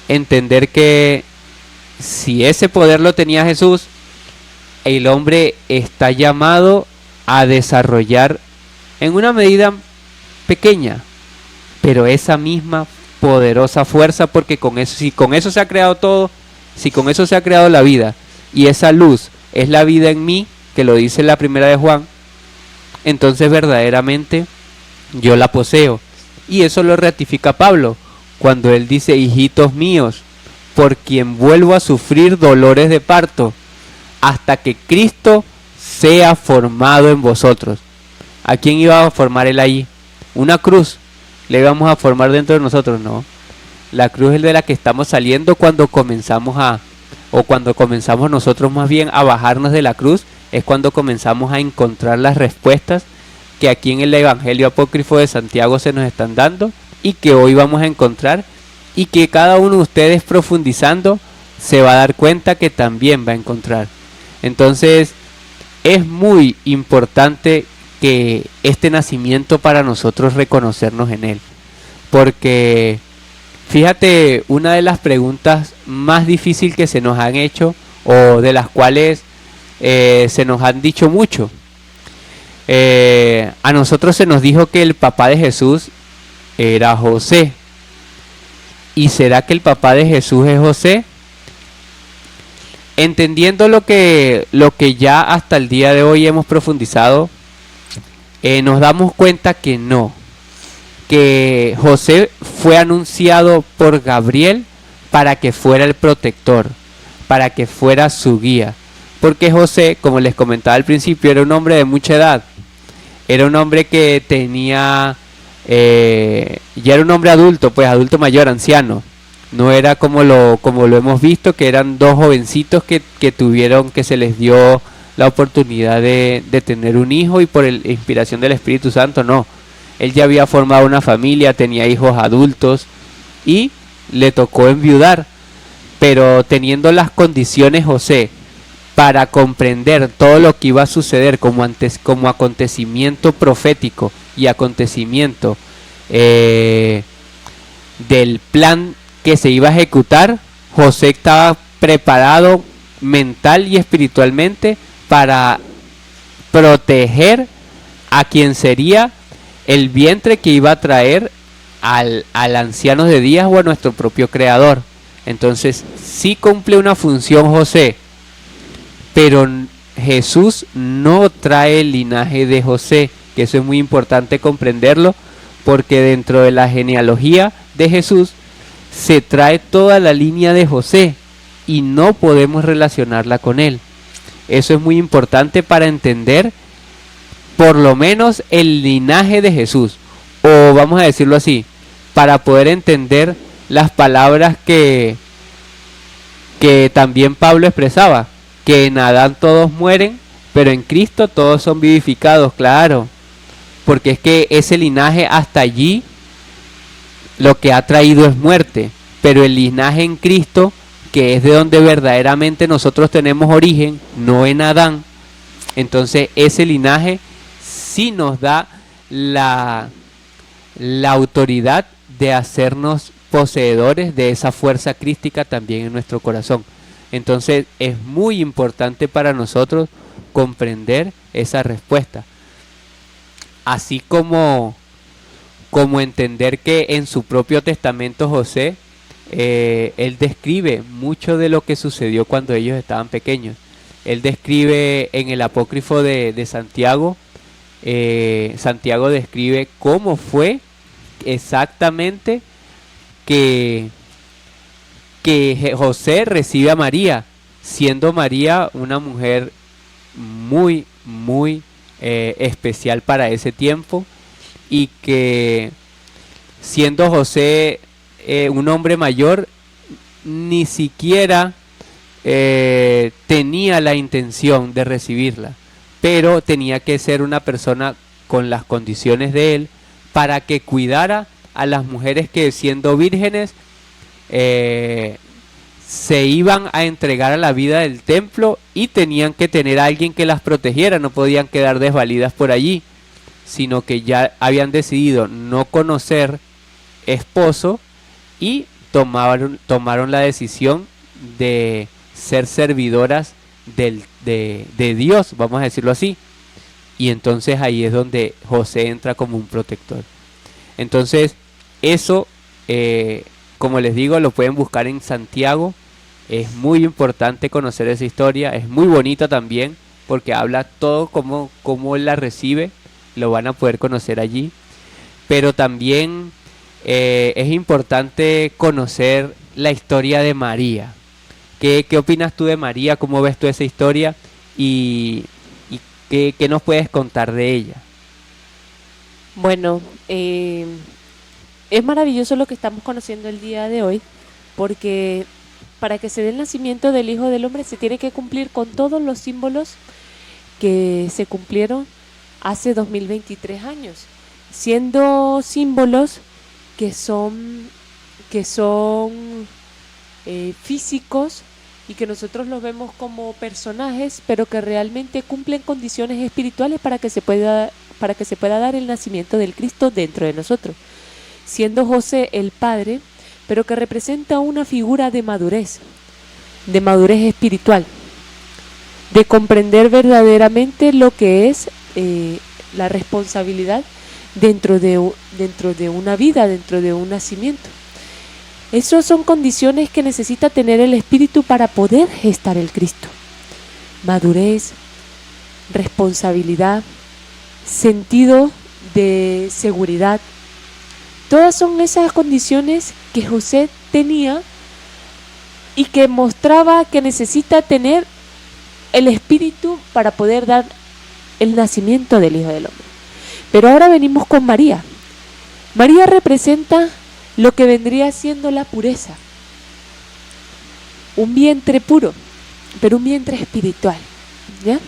entender que si ese poder lo tenía Jesús, el hombre está llamado a desarrollar en una medida pequeña, pero esa misma poderosa fuerza, porque con eso, si con eso se ha creado todo, si con eso se ha creado la vida, y esa luz es la vida en mí, que lo dice la primera de Juan, entonces verdaderamente yo la poseo. Y eso lo ratifica Pablo cuando él dice: hijitos míos, por quien vuelvo a sufrir dolores de parto, hasta que Cristo sea formado en vosotros. ¿A quién iba a formar él ahí? Una cruz. ¿Le íbamos a formar dentro de nosotros? No. La cruz es de la que estamos saliendo cuando comenzamos cuando comenzamos nosotros más bien a bajarnos de la cruz. Es cuando comenzamos a encontrar las respuestas que aquí en el Evangelio Apócrifo de Santiago se nos están dando y que hoy vamos a encontrar, y que cada uno de ustedes profundizando se va a dar cuenta que también va a encontrar. Entonces es muy importante que este nacimiento para nosotros reconocernos en él, porque fíjate, una de las preguntas más difíciles que se nos han hecho, o de las cuales se nos han dicho mucho, a nosotros se nos dijo que el papá de Jesús era José. ¿Y será que el papá de Jesús es José? Entendiendo lo que ya hasta el día de hoy hemos profundizado, nos damos cuenta que no, que José fue anunciado por Gabriel para que fuera el protector, para que fuera su guía, porque José, como les comentaba al principio, era un hombre de mucha edad, era un hombre que tenía, ya era un hombre adulto, pues adulto mayor, anciano. No era como lo hemos visto, que eran dos jovencitos que se les dio la oportunidad de tener un hijo y por la inspiración del Espíritu Santo. No, él ya había formado una familia, tenía hijos adultos y le tocó enviudar, pero teniendo las condiciones José para comprender todo lo que iba a suceder como acontecimiento profético y acontecimiento del plan que se iba a ejecutar, José estaba preparado mental y espiritualmente para proteger a quien sería el vientre que iba a traer al anciano de días o a nuestro propio creador. Entonces sí cumple una función José, pero Jesús no trae el linaje de José, que eso es muy importante comprenderlo, porque dentro de la genealogía de Jesús se trae toda la línea de José y no podemos relacionarla con él. Eso es muy importante para entender por lo menos el linaje de Jesús, o vamos a decirlo así, para poder entender las palabras que también Pablo expresaba, que en Adán todos mueren, pero en Cristo todos son vivificados. Claro, porque es que ese linaje hasta allí lo que ha traído es muerte, pero el linaje en Cristo, que es de donde verdaderamente nosotros tenemos origen, no en Adán, entonces ese linaje sí nos da la autoridad de hacernos poseedores de esa fuerza crística también en nuestro corazón. Entonces es muy importante para nosotros comprender esa respuesta, así como entender que en su propio testamento José, él describe mucho de lo que sucedió cuando ellos estaban pequeños. Él describe en el apócrifo de Santiago, Santiago describe cómo fue exactamente que José recibe a María, siendo María una mujer muy, muy especial para ese tiempo, y que siendo José un hombre mayor, ni siquiera tenía la intención de recibirla, pero tenía que ser una persona con las condiciones de él para que cuidara a las mujeres que, siendo vírgenes, se iban a entregar a la vida del templo, y tenían que tener a alguien que las protegiera, no podían quedar desvalidas por allí, sino que ya habían decidido no conocer esposo y tomaron la decisión de ser servidoras de Dios, vamos a decirlo así. Y entonces ahí es donde José entra como un protector. Entonces eso, como les digo, lo pueden buscar en Santiago. Es muy importante conocer esa historia, es muy bonita también, porque habla todo cómo él la recibe, lo van a poder conocer allí. Pero también es importante conocer la historia de María. ¿Qué opinas tú de María? ¿Cómo ves tú esa historia? ¿Y qué nos puedes contar de ella? Bueno, es maravilloso lo que estamos conociendo el día de hoy, porque para que se dé el nacimiento del Hijo del Hombre se tiene que cumplir con todos los símbolos que se cumplieron hace 2023 años, siendo símbolos que son físicos, y que nosotros los vemos como personajes, pero que realmente cumplen condiciones espirituales para que se pueda dar el nacimiento del Cristo dentro de nosotros, siendo José el padre, pero que representa una figura de madurez espiritual, de comprender verdaderamente lo que es la responsabilidad dentro de una vida, dentro de un nacimiento. Esas son condiciones que necesita tener el espíritu para poder gestar el Cristo: madurez, responsabilidad, sentido de seguridad. Todas son esas condiciones que José tenía y que mostraba que necesita tener el espíritu para poder dar el nacimiento del Hijo del Hombre. Pero ahora venimos con María. María representa lo que vendría siendo la pureza, un vientre puro, pero un vientre espiritual, ¿ya?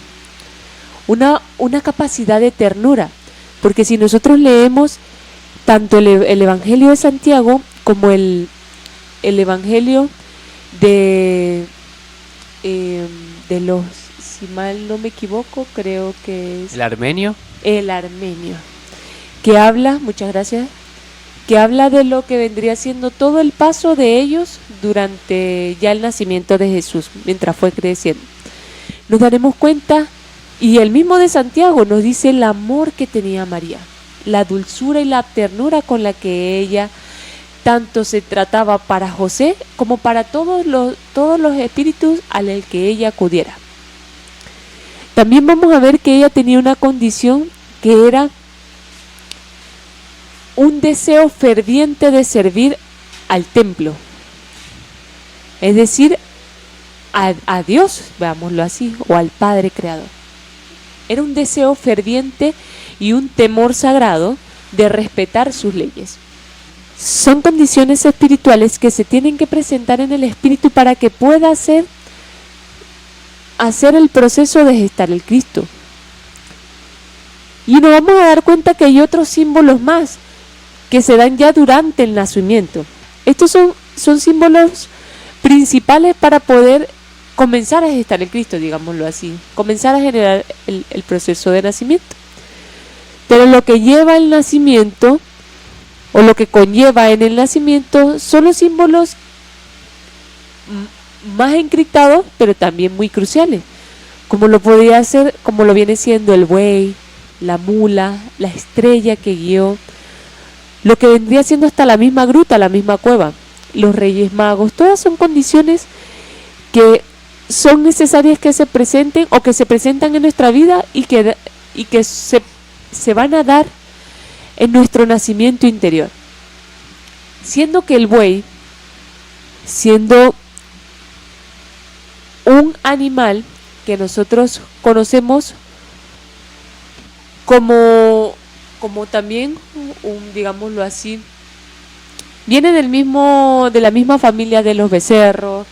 Una capacidad de ternura, porque si nosotros leemos tanto el Evangelio de Santiago como el Evangelio de los, si mal no me equivoco, creo que es ¿El armenio? El armenio, que habla, muchas gracias, que habla de lo que vendría siendo todo el paso de ellos durante ya el nacimiento de Jesús, mientras fue creciendo. Nos daremos cuenta, y el mismo de Santiago nos dice el amor que tenía María, la dulzura y la ternura con la que ella tanto se trataba para José como para todos los espíritus al que ella acudiera. También vamos a ver que ella tenía una condición que era un deseo ferviente de servir al templo, es decir, a Dios, veámoslo así, o al Padre Creador. Era un deseo ferviente y un temor sagrado de respetar sus leyes. Son condiciones espirituales que se tienen que presentar en el espíritu para que pueda hacer el proceso de gestar el Cristo. Y nos vamos a dar cuenta que hay otros símbolos más que se dan ya durante el nacimiento. Estos son símbolos principales para poder comenzar a gestar el Cristo, digámoslo así, comenzar a generar el proceso de nacimiento. Pero lo que lleva el nacimiento, o lo que conlleva en el nacimiento, son los símbolos más encriptados, pero también muy cruciales, como lo podría ser, como lo viene siendo el buey, la mula, la estrella que guió, lo que vendría siendo hasta la misma gruta, la misma cueva, los Reyes Magos. Todas son condiciones que son necesarias que se presenten o que se presentan en nuestra vida y que se van a dar en nuestro nacimiento interior. Siendo que el buey, siendo un animal que nosotros conocemos como también digámoslo así, viene de la misma familia de los becerros,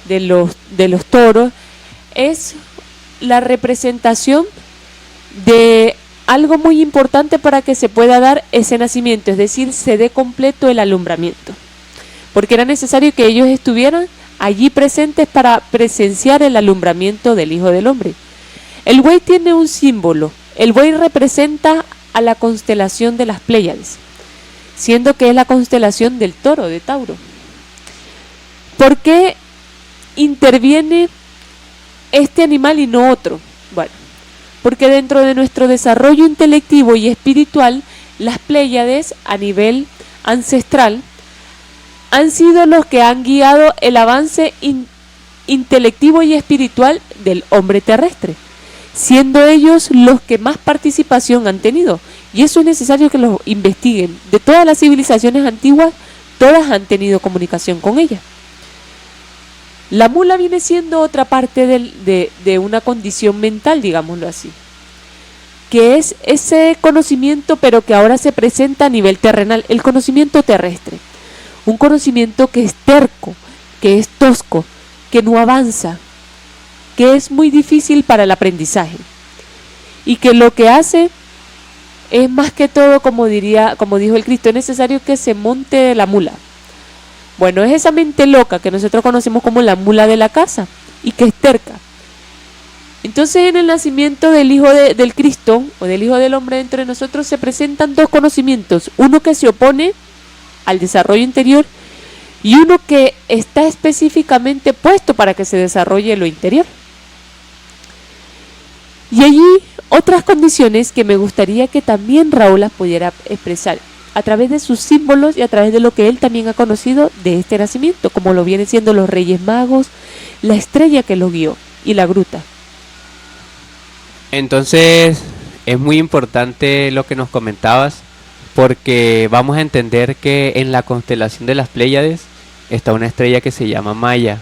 de los toros, es la representación de algo muy importante para que se pueda dar ese nacimiento, es decir, se dé completo el alumbramiento, porque era necesario que ellos estuvieran allí presentes para presenciar el alumbramiento del Hijo del Hombre. El buey tiene un símbolo. El buey representa a la constelación de las Pléyades, siendo que es la constelación del Toro, de Tauro. ¿Por qué interviene este animal y no otro? Bueno, porque dentro de nuestro desarrollo intelectivo y espiritual, las Pléyades a nivel ancestral han sido los que han guiado el avance intelectivo y espiritual del hombre terrestre, siendo ellos los que más participación han tenido. Y eso es necesario que lo investiguen. De todas las civilizaciones antiguas, todas han tenido comunicación con ella. La mula viene siendo otra parte de una condición mental, digámoslo así, que es ese conocimiento, pero que ahora se presenta a nivel terrenal, el conocimiento terrestre. Un conocimiento que es terco, que es tosco, que no avanza, que es muy difícil para el aprendizaje y que lo que hace es más que todo, como dijo el Cristo, es necesario que se monte la mula. Bueno, es esa mente loca que nosotros conocemos como la mula de la casa y que es terca. Entonces, en el nacimiento del Hijo del Cristo o del Hijo del Hombre dentro de nosotros se presentan dos conocimientos, uno que se opone al desarrollo interior y uno que está específicamente puesto para que se desarrolle lo interior. Y allí otras condiciones que me gustaría que también Raúl las pudiera expresar a través de sus símbolos y a través de lo que él también ha conocido de este nacimiento, como lo vienen siendo los Reyes Magos, la estrella que lo guió y la gruta. Entonces es muy importante lo que nos comentabas, porque vamos a entender que en la constelación de las Pléyades está una estrella que se llama Maya,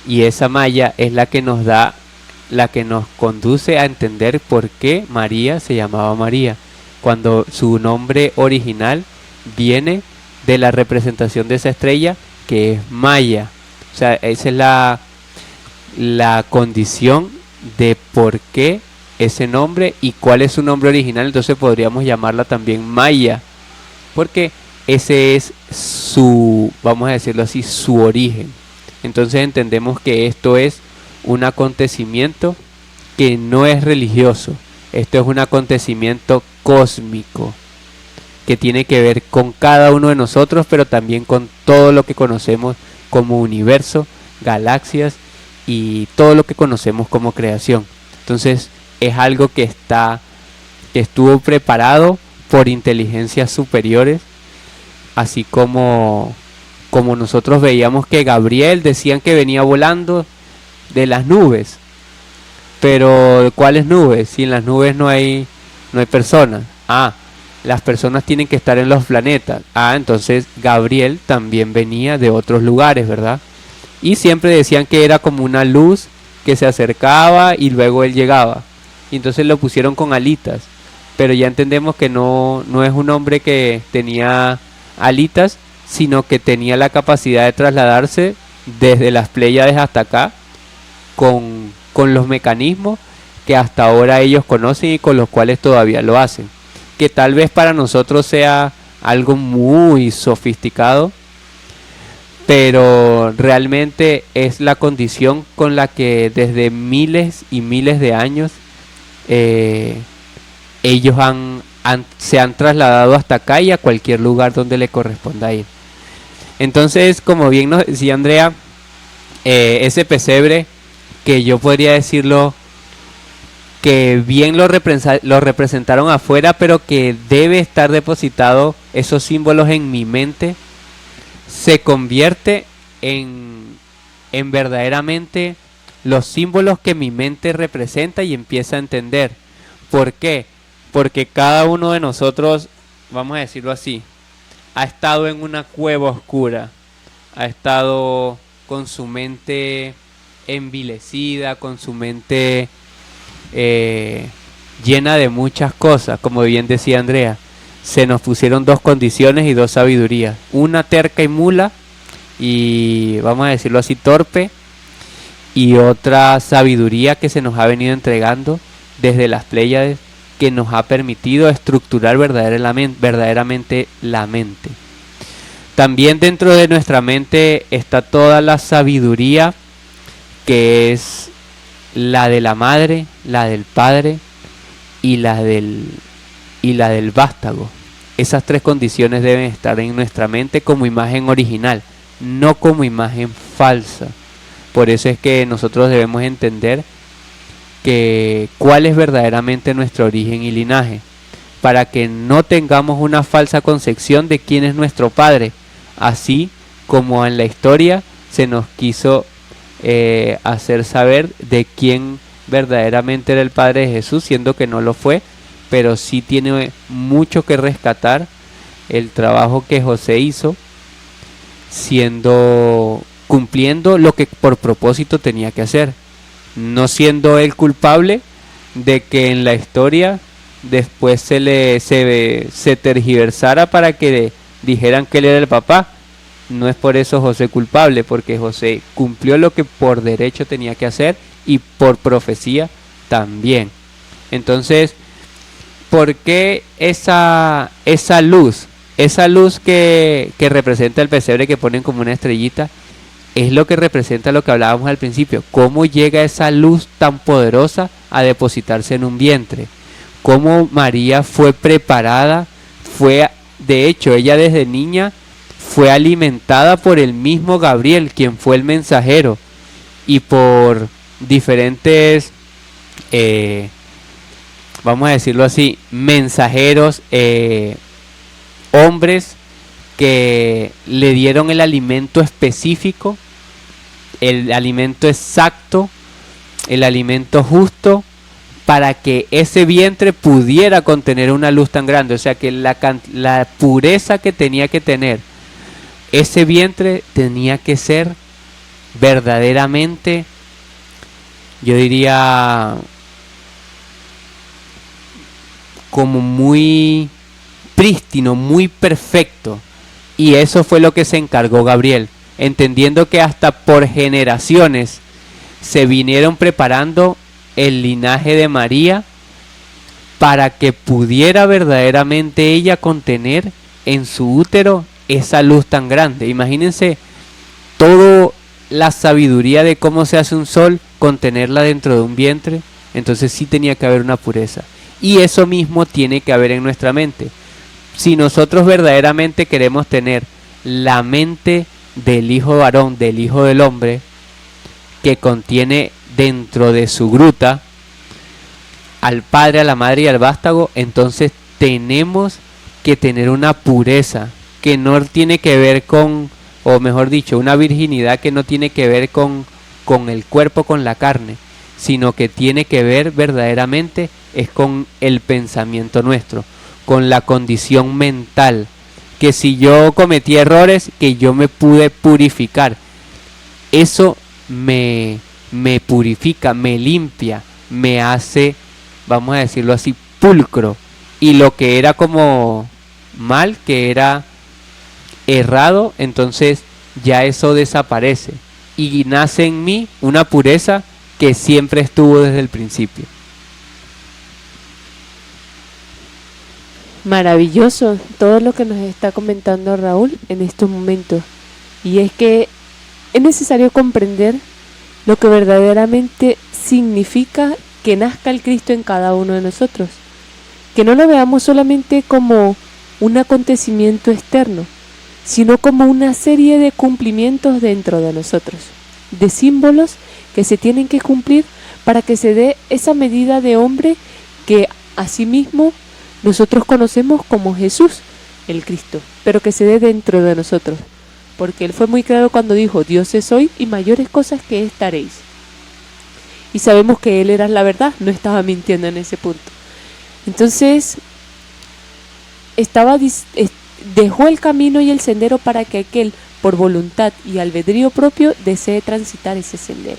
y esa Maya es la que nos conduce a entender por qué María se llamaba María, cuando su nombre original viene de la representación de esa estrella que es Maya. O sea, esa es la condición de por qué ese nombre y cuál es su nombre original. Entonces podríamos llamarla también Maya, porque ese es su, vamos a decirlo así, su origen. Entonces entendemos que esto es un acontecimiento que no es religioso, esto es un acontecimiento cósmico que tiene que ver con cada uno de nosotros, pero también con todo lo que conocemos como universo, galaxias y todo lo que conocemos como creación. Entonces es algo que estuvo preparado por inteligencias superiores, así como nosotros veíamos que Gabriel decían que venía volando de las nubes, pero ¿cuáles nubes? Si en las nubes no hay personas. Las personas tienen que estar en los planetas. Entonces Gabriel también venía de otros lugares, ¿verdad? Y siempre decían que era como una luz que se acercaba y luego él llegaba. Y entonces lo pusieron con alitas, pero ya entendemos que no es un hombre que tenía alitas, sino que tenía la capacidad de trasladarse desde las Pléyades hasta acá con los mecanismos que hasta ahora ellos conocen y con los cuales todavía lo hacen, que tal vez para nosotros sea algo muy sofisticado, pero realmente es la condición con la que desde miles y miles de años ellos se han trasladado hasta acá y a cualquier lugar donde le corresponda ir. Entonces, como bien nos decía Andrea, ese pesebre, que yo podría decirlo que bien lo representaron afuera, pero que debe estar depositado esos símbolos en mi mente, se convierte en verdaderamente los símbolos que mi mente representa y empieza a entender. ¿Por qué? Porque cada uno de nosotros, vamos a decirlo así, ha estado en una cueva oscura, ha estado con su mente envilecida, con su mente llena de muchas cosas. Como bien decía Andrea, se nos pusieron dos condiciones y dos sabidurías, una terca y mula, y vamos a decirlo así, torpe, y otra sabiduría que se nos ha venido entregando desde las Pléyades, que nos ha permitido estructurar verdaderamente la mente. También dentro de nuestra mente está toda la sabiduría, que es la de la madre, la del padre y la del vástago. Esas tres condiciones deben estar en nuestra mente como imagen original, no como imagen falsa. Por eso es que nosotros debemos entender que cuál es verdaderamente nuestro origen y linaje, para que no tengamos una falsa concepción de quién es nuestro padre, así como en la historia se nos quiso hacer saber de quién verdaderamente era el padre de Jesús, siendo que no lo fue, pero sí tiene mucho que rescatar el trabajo que José hizo, cumpliendo lo que por propósito tenía que hacer, no siendo él culpable de que en la historia después se tergiversara para que dijeran que él era el papá. No es por eso José culpable, porque José cumplió lo que por derecho tenía que hacer y por profecía también. Entonces, ¿por qué esa luz que representa el pesebre, que ponen como una estrellita, es lo que representa lo que hablábamos al principio? ¿Cómo llega esa luz tan poderosa a depositarse en un vientre? ¿Cómo María fue preparada? De hecho, ella desde niña fue alimentada por el mismo Gabriel, quien fue el mensajero, y por diferentes, vamos a decirlo así, mensajeros, hombres que le dieron el alimento específico, el alimento exacto, el alimento justo, para que ese vientre pudiera contener una luz tan grande. O sea que la pureza que tenía que tener ese vientre tenía que ser verdaderamente, yo diría, como muy prístino, muy perfecto. Y eso fue lo que se encargó Gabriel, entendiendo que hasta por generaciones se vinieron preparando el linaje de María para que pudiera verdaderamente ella contener en su útero esa luz tan grande. Imagínense toda la sabiduría de cómo se hace un sol, contenerla dentro de un vientre. Entonces sí tenía que haber una pureza, y eso mismo tiene que haber en nuestra mente. Si nosotros verdaderamente queremos tener la mente del hijo varón, del hijo del hombre, que contiene dentro de su gruta al padre, a la madre y al vástago, entonces tenemos que tener una pureza que no tiene que ver con, o mejor dicho, una virginidad que no tiene que ver con el cuerpo, con la carne, sino que tiene que ver verdaderamente es con el pensamiento nuestro, con la condición mental, que si yo cometí errores, que yo me pude purificar. Eso me purifica, me limpia, me hace, vamos a decirlo así, pulcro. Y lo que era como mal, que era errado, entonces ya eso desaparece. Y nace en mí una pureza que siempre estuvo desde el principio. Maravilloso todo lo que nos está comentando Raúl en estos momentos. Y es que es necesario comprender lo que verdaderamente significa que nazca el Cristo en cada uno de nosotros. Que no lo veamos solamente como un acontecimiento externo, sino como una serie de cumplimientos dentro de nosotros, de símbolos que se tienen que cumplir para que se dé esa medida de hombre que asimismo nosotros conocemos como Jesús, el Cristo, pero que se dé dentro de nosotros, porque Él fue muy claro cuando dijo: dioses soy y mayores cosas que estaréis. Y sabemos que Él era la verdad, no estaba mintiendo en ese punto. Entonces, dejó el camino y el sendero para que aquel, por voluntad y albedrío propio, desee transitar ese sendero.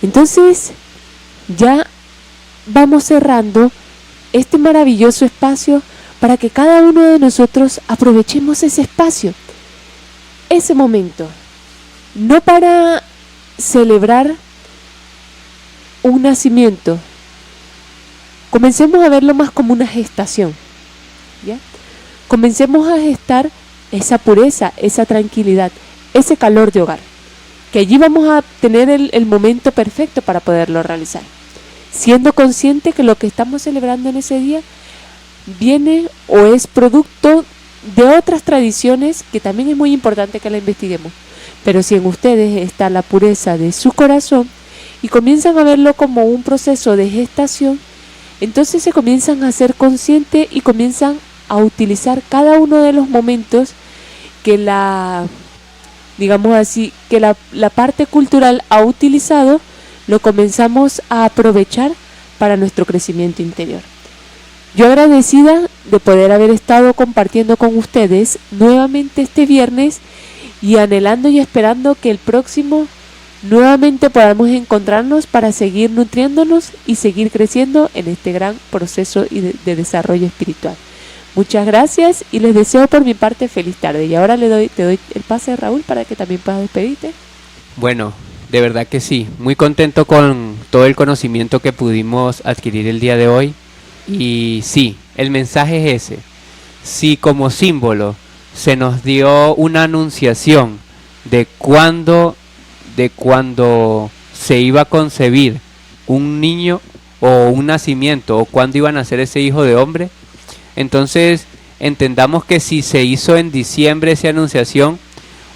Entonces, ya vamos cerrando este maravilloso espacio para que cada uno de nosotros aprovechemos ese espacio, ese momento, no para celebrar un nacimiento. Comencemos a verlo más como una gestación, ¿ya? Comencemos a gestar esa pureza, esa tranquilidad, ese calor de hogar, que allí vamos a tener el momento perfecto para poderlo realizar, siendo consciente que lo que estamos celebrando en ese día viene o es producto de otras tradiciones que también es muy importante que la investiguemos. Pero si en ustedes está la pureza de su corazón y comienzan a verlo como un proceso de gestación, entonces se comienzan a ser conscientes y comienzan a utilizar cada uno de los momentos que digamos así, que la parte cultural ha utilizado, lo comenzamos a aprovechar para nuestro crecimiento interior. Yo agradecida de poder haber estado compartiendo con ustedes nuevamente este viernes y anhelando y esperando que el próximo nuevamente podamos encontrarnos para seguir nutriéndonos y seguir creciendo en este gran proceso de desarrollo espiritual. Muchas gracias y les deseo por mi parte feliz tarde. Y ahora te doy el pase a Raúl para que también puedas despedirte. Bueno, de verdad que sí, muy contento con todo el conocimiento que pudimos adquirir el día de hoy. Y sí, el mensaje es ese. Si como símbolo se nos dio una anunciación de cuándo se iba a concebir un niño o un nacimiento, o cuándo iba a nacer ese hijo de hombre, entonces entendamos que si se hizo en diciembre esa anunciación,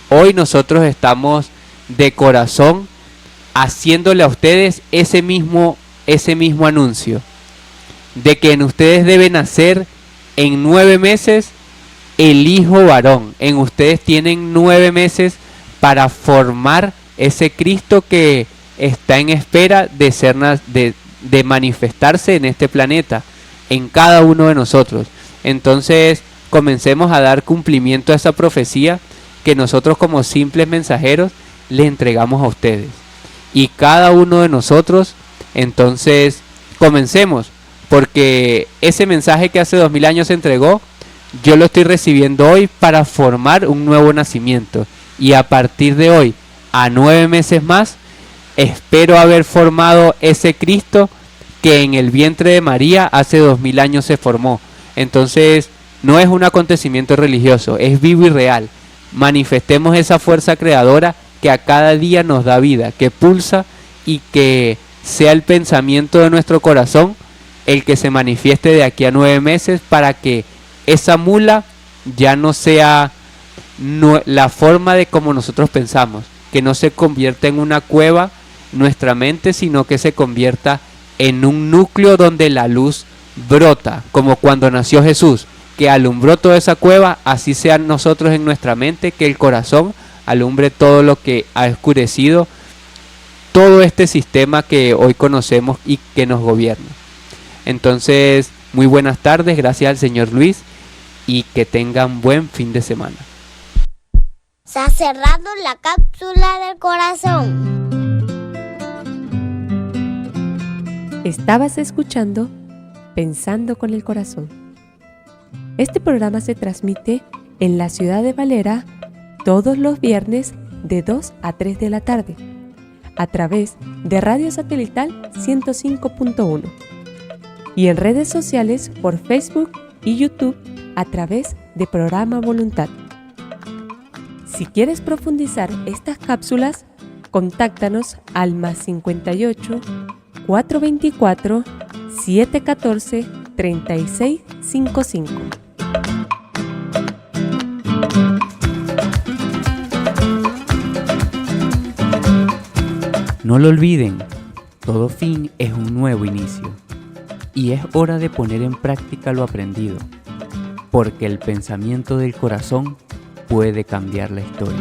hoy nosotros estamos de corazón haciéndole a ustedes ese mismo anuncio, de que en ustedes debe nacer en 9 meses el hijo varón. En ustedes tienen 9 meses para formar ese Cristo que está en espera de manifestarse en este planeta, en cada uno de nosotros. Entonces comencemos a dar cumplimiento a esa profecía que nosotros como simples mensajeros le entregamos a ustedes. Y cada uno de nosotros, entonces, comencemos, porque ese mensaje que hace 2000 años se entregó, yo lo estoy recibiendo hoy para formar un nuevo nacimiento. Y a partir de hoy, a 9 meses más, espero haber formado ese Cristo que en el vientre de María hace 2000 años se formó. Entonces, no es un acontecimiento religioso, es vivo y real. Manifestemos esa fuerza creadora que a cada día nos da vida, que pulsa, y que sea el pensamiento de nuestro corazón el que se manifieste de aquí a 9 meses, para que esa mula ya no sea la forma de como nosotros pensamos, que no se convierta en una cueva nuestra mente, sino que se convierta en un núcleo donde la luz brota, como cuando nació Jesús, que alumbró toda esa cueva. Así sea nosotros en nuestra mente, que el corazón alumbre todo lo que ha oscurecido todo este sistema que hoy conocemos y que nos gobierna. Entonces, muy buenas tardes, gracias al señor Luis, y que tengan buen fin de semana. Se ha cerrado la cápsula del corazón. Estabas escuchando Pensando con el Corazón. Este programa se transmite en la ciudad de Valera todos los viernes de 2 a 3 de la tarde a través de Radio Satelital 105.1 y en redes sociales por Facebook y YouTube a través de Programa Voluntad. Si quieres profundizar estas cápsulas, contáctanos al +58 424 714 3655. No lo olviden, todo fin es un nuevo inicio y es hora de poner en práctica lo aprendido, porque el pensamiento del corazón puede cambiar la historia.